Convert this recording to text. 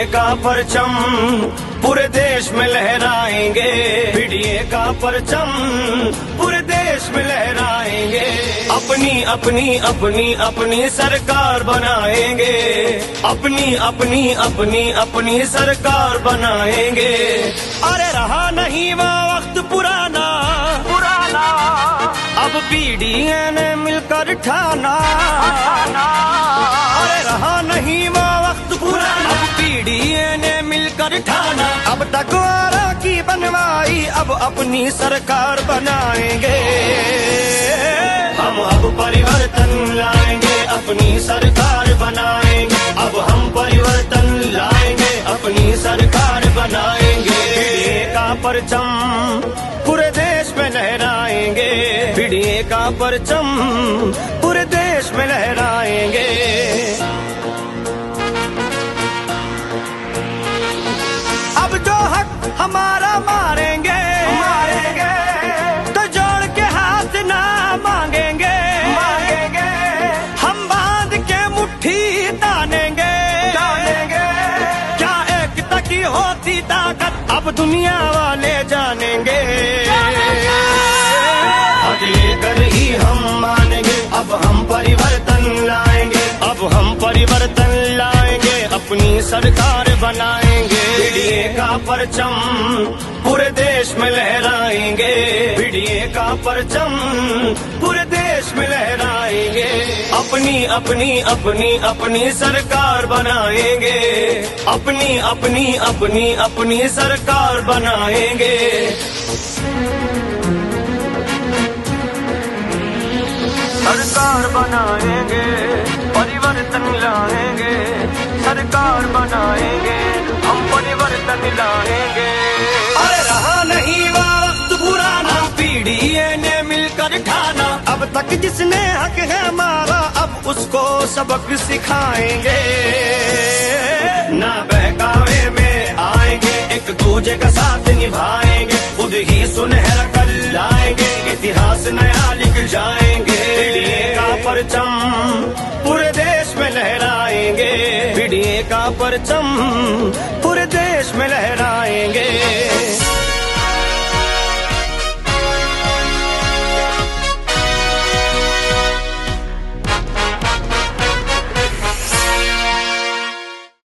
का परचम पूरे देश में लहराएंगे, बीडीए का परचम पूरे देश में लहराएंगे। अपनी अपनी अपनी अपनी सरकार बनाएंगे, अपनी अपनी अपनी अपनी सरकार बनाएंगे। अरे रहा नहीं वो वक्त पुराना पुराना, अब बीडीए ने मिलकर ठाना। अरे रहा नहीं वो वक्त पुराना, अब बीडीए ने मिलकर ठाना। अब तक वारा की बनवाई, अब अपनी सरकार बनाएंगे। हम अब परिवर्तन लाएंगे, अपनी सरकार बनाएंगे। अब हम परिवर्तन लाएंगे, अपनी सरकार बनाएंगे। बीडीए का परचम पूरे देश में लहराएंगे, बीडीए का परचम पूरे देश में लहराएंगे। अब जो हक हमारा मारेंगे मारेंगे, तो जोड़ के हाथ ना मांगेंगे मांगेंगे। हम बांध के मुट्ठी तानेंगे तानेंगे। क्या एकता की होती ताकत अब दुनिया वाले जानेंगे। हक लेकर ही हम मानेंगे, अब हम परिवर्तन लाएंगे। अब हम परिवर्तन लाएंगे, अपनी सरकार बनाएंगे। बीडीए का परचम पूरे देश में लहराएंगे, बीडीए का परचम पूरे देश में लहराएंगे। अपनी अपनी अपनी अपनी सरकार बनाएंगे, अपनी अपनी अपनी अपनी सरकार बनाएंगे। सरकार बनाएंगे, परिवर्तन लाएंगे। सरकार बनाएंगे, हम परिवर्तन लाएंगे। अरे रहा नहीं वक्त पुराना, बीडीए ने मिलकर ठाना। अब तक जिसने हक है हमारा, अब उसको सबक सिखाएंगे। ना बहकावे में आएंगे, एक दूजे का साथ निभाएंगे। खुद ही सुनहरा कल लाएंगे, इतिहास नया लिख जाएंगे। बीडीए का परचम पूरे देश में लहराएंगे, बीडीए का परचम पूरे देश में लहराएंगे।